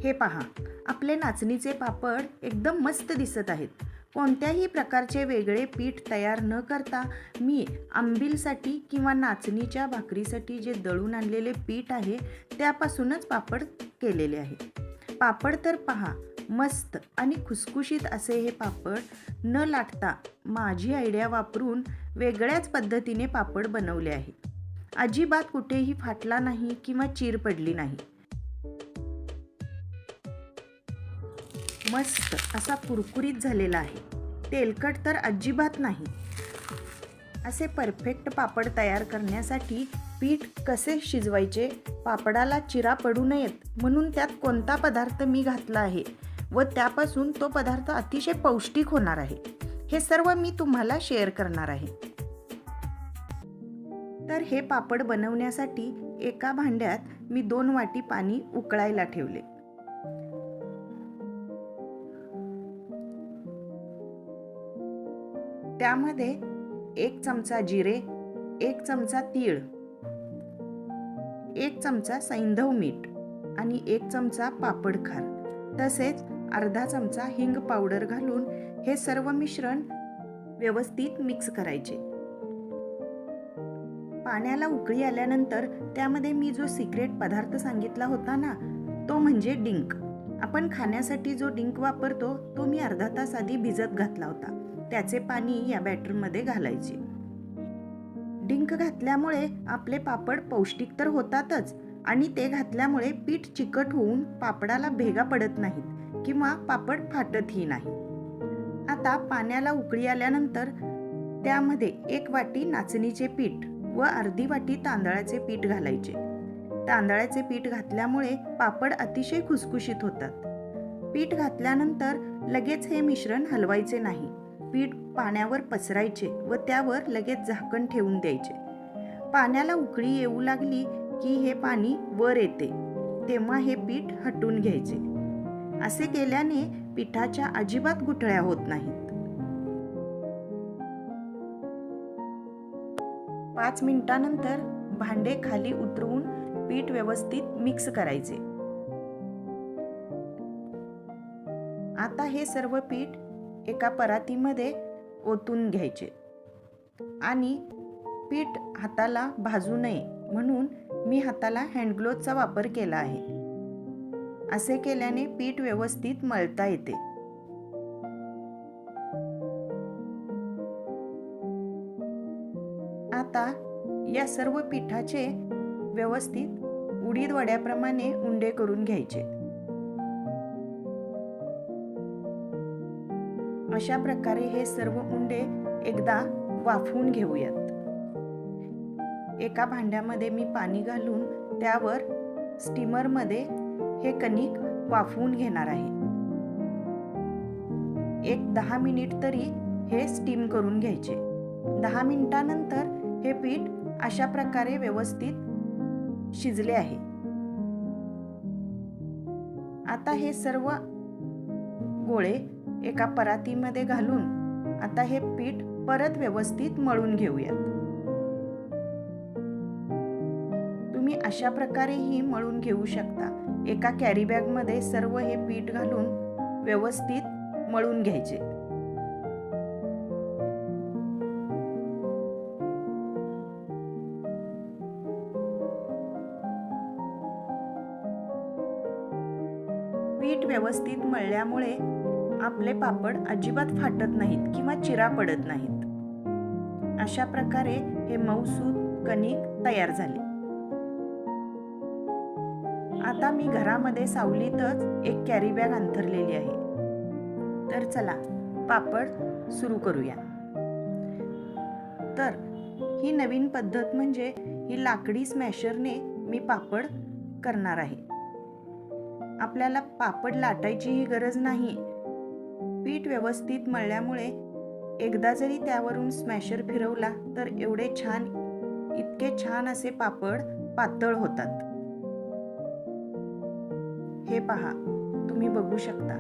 हे पहा, आपले नाचणीचे पापड एकदम मस्त दिसत आहेत. कोणत्याही प्रकारचे वेगळे पीठ तयार न करता मी आंबीलसाठी किंवा नाचणीच्या भाकरीसाठी जे दळून आणलेले पीठ आहे त्यापासूनच पापड केलेले आहे. पापड तर पहा, मस्त आणि खुसखुशीत असे हे पापड न लाटता माझी आयडिया वापरून वेगळ्याच पद्धतीने पापड बनवले आहे. अजिबात कुठेही फाटला नाही किंवा चीर पडली नाही. मस्त असा कुरकुरीत झालेला आहे. तेलकट तर अजिबात नाही. असे परफेक्ट पापड तयार करण्यासाठी पीठ कसे शिजवायचे, पापडाला चिरा पडू नयेत म्हणून त्यात कोणता पदार्थ मी घातला आहे व त्यापासून तो पदार्थ अतिशय पौष्टिक होणार आहे, हे सर्व मी तुम्हाला शेअर करणार आहे. तर हे पापड बनवण्यासाठी एका भांड्यात मी 2 वाटी पाणी उकळायला ठेवले. त्यामध्ये 1 चमचा जिरे, 1 चमचा तीळ, 1 चमचा सैंधव मीठ आणि 1 चमचा पापड खार तसेच अर्धा चमचा हिंग पावडर घालून हे सर्व मिश्रण व्यवस्थित मिक्स करायचे. पाण्याला उकळी आल्यानंतर त्यामध्ये मी जो सिक्रेट पदार्थ सांगितला होता ना, तो म्हणजे डिंक. आपण खाण्यासाठी जो डिंक वापरतो तो मी अर्धा तास आधी भिजत घातला होता. त्याचे पाणी या बॅटरमध्ये घालायचे. डिंक घातल्यामुळे आपले पापड पौष्टिक तर होतातच आणि ते घातल्यामुळे पीठ चिकट होऊन पापडाला भेगा पडत नाहीत किंवा पापड फाटतही नाही. आता पाण्याला उकळी आल्यानंतर त्यामध्ये 1 वाटी नाचणीचे पीठ व अर्धी वाटी तांदळाचे पीठ घालायचे. तांदळाचे पीठ घातल्यामुळे पापड अतिशय खुसखुशीत होतात. पीठ घातल्यानंतर लगेच हे मिश्रण हलवायचे नाही. पीठ पाण्यावर पसरायचे व त्यावर लगेच झाकण ठेवून द्यायचे. पाण्याला उकळी येऊ लागली की हे पाणी वर येते तेव्हा हे पीठ हटवून घ्यायचे. असे केल्याने पिठाच्या अजिबात गुठळ्या होत नाहीत. 5 मिनिटांनंतर भांडे खाली उतरवून पीठ व्यवस्थित मिक्स करायचे. आता हे सर्व पीठ एका परातीमध्ये ओतून घ्यायचे आणि पीठ हाताला भाजू नये म्हणून मी हाताला हँडग्लोव्हचा वापर केला आहे. असे केल्याने पीठ व्यवस्थित मळता येते. आता या सर्व पिठाचे व्यवस्थित उडीद वड्याप्रमाणे उंडे करून घ्यायचे. अशा प्रकारे हे सर्व उंडे एकदा वाफवून घेऊयात. एका भांड्यामध्ये मी पाणी घालून त्यावर स्टीमरमध्ये हे कणिक वाफवून घेणार आहे. 10 मिनिट तरी हे स्टीम करून घ्यायचे. 10 मिनिटांनंतर हे पीठ अशा प्रकारे व्यवस्थित शिजले आहे. आता हे सर्व गोळे एका परातीमध्ये घालून आता हे पीठ परत व्यवस्थित मळून घेऊयात. तुम्ही अशा प्रकारेही मळून घेऊ शकता. एका कॅरी बॅगमध्ये सर्व हे पीठ घालून व्यवस्थित मळून घ्यायचे. पीठ व्यवस्थित मळल्यामुळे आपले पापड अजिबात फाटत नाहीत किंवा चिरा पडत नाहीत. अशा प्रकारे हे मऊसूत कणिक तयार झाले. आता मी घरामध्ये सावलीतच एक कॅरी बॅग अंथरलेली आहे. तर चला पापड सुरू करूया. तर ही नवीन पद्धत म्हणजे ही लाकडी स्मॅशरने मी पापड करणार आहे. आपल्याला पापड लाटायचीही गरज नाही. पीठ व्यवस्थित मळल्यामुळे एकदा जरी त्यावरून स्मॅशर फिरवला तर इतके छान असे पापड पातळ होतात. हे पहा, तुम्ही बघू शकता.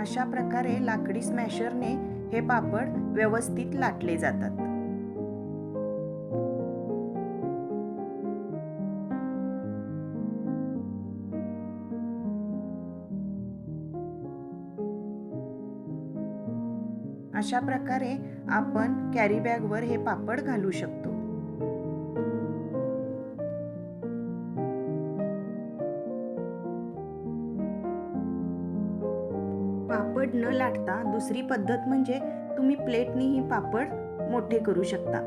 अशा प्रकारे लाकडी स्मॅशरने हे पापड व्यवस्थित लाटले जातात. अशा प्रकारे आपण कॅरी बॅगवर हे पापड घालू शकतो. पापड न लाटता दुसरी पद्धत म्हणजे तुम्ही प्लेटनी ही पापड मोठे करू शकता.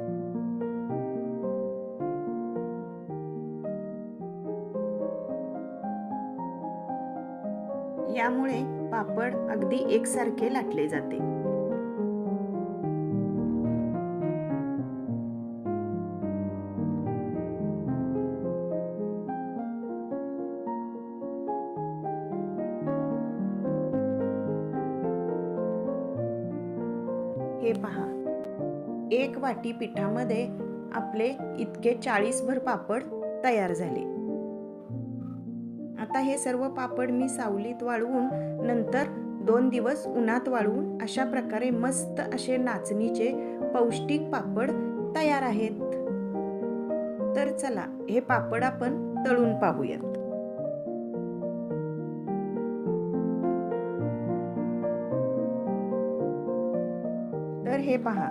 यामुळे पापड अगदी एकसारखे लाटले जाते. हे पहा, 1 वाटी पिठामध्ये आपले इतके 40 भर पापड तयार झाले. आता हे सर्व पापड मी सावलीत वाळवून नंतर 2 दिवस उन्हात वाळवून अशा प्रकारे मस्त असे नाचणीचे पौष्टिक पापड तयार आहेत. तर चला हे पापड आपण तळून पाहूयात. तर हे पहा,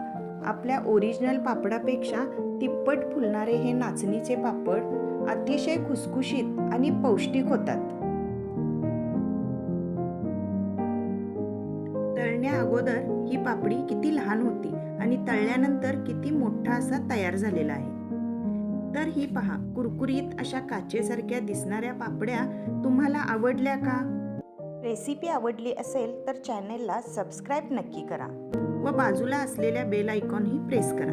आपल्या ओरिजिनल पापडापेक्षा तिप्पट फुलणारे हे नाचणीचे पापड अतिशय खुसखुशीत आणि पौष्टिक होतात. तळण्या अगोदर ही पापडी किती लहान होती आणि तळल्यानंतर किती मोठा असा तयार झालेला आहे. तर ही पहा, कुरकुरीत अशा काचेसारख्या दिसणाऱ्या पापड्या तुम्हाला आवडल्या का? रेसिपी आवडली असेल तर चॅनेलला सबस्क्राईब नक्की करा व बाजूला असलेल्या बेल आयकॉनही प्रेस करा.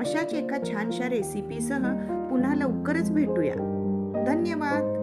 अशाच एका छानशा रेसिपीसह पुन्हा लवकरच भेटूया. धन्यवाद.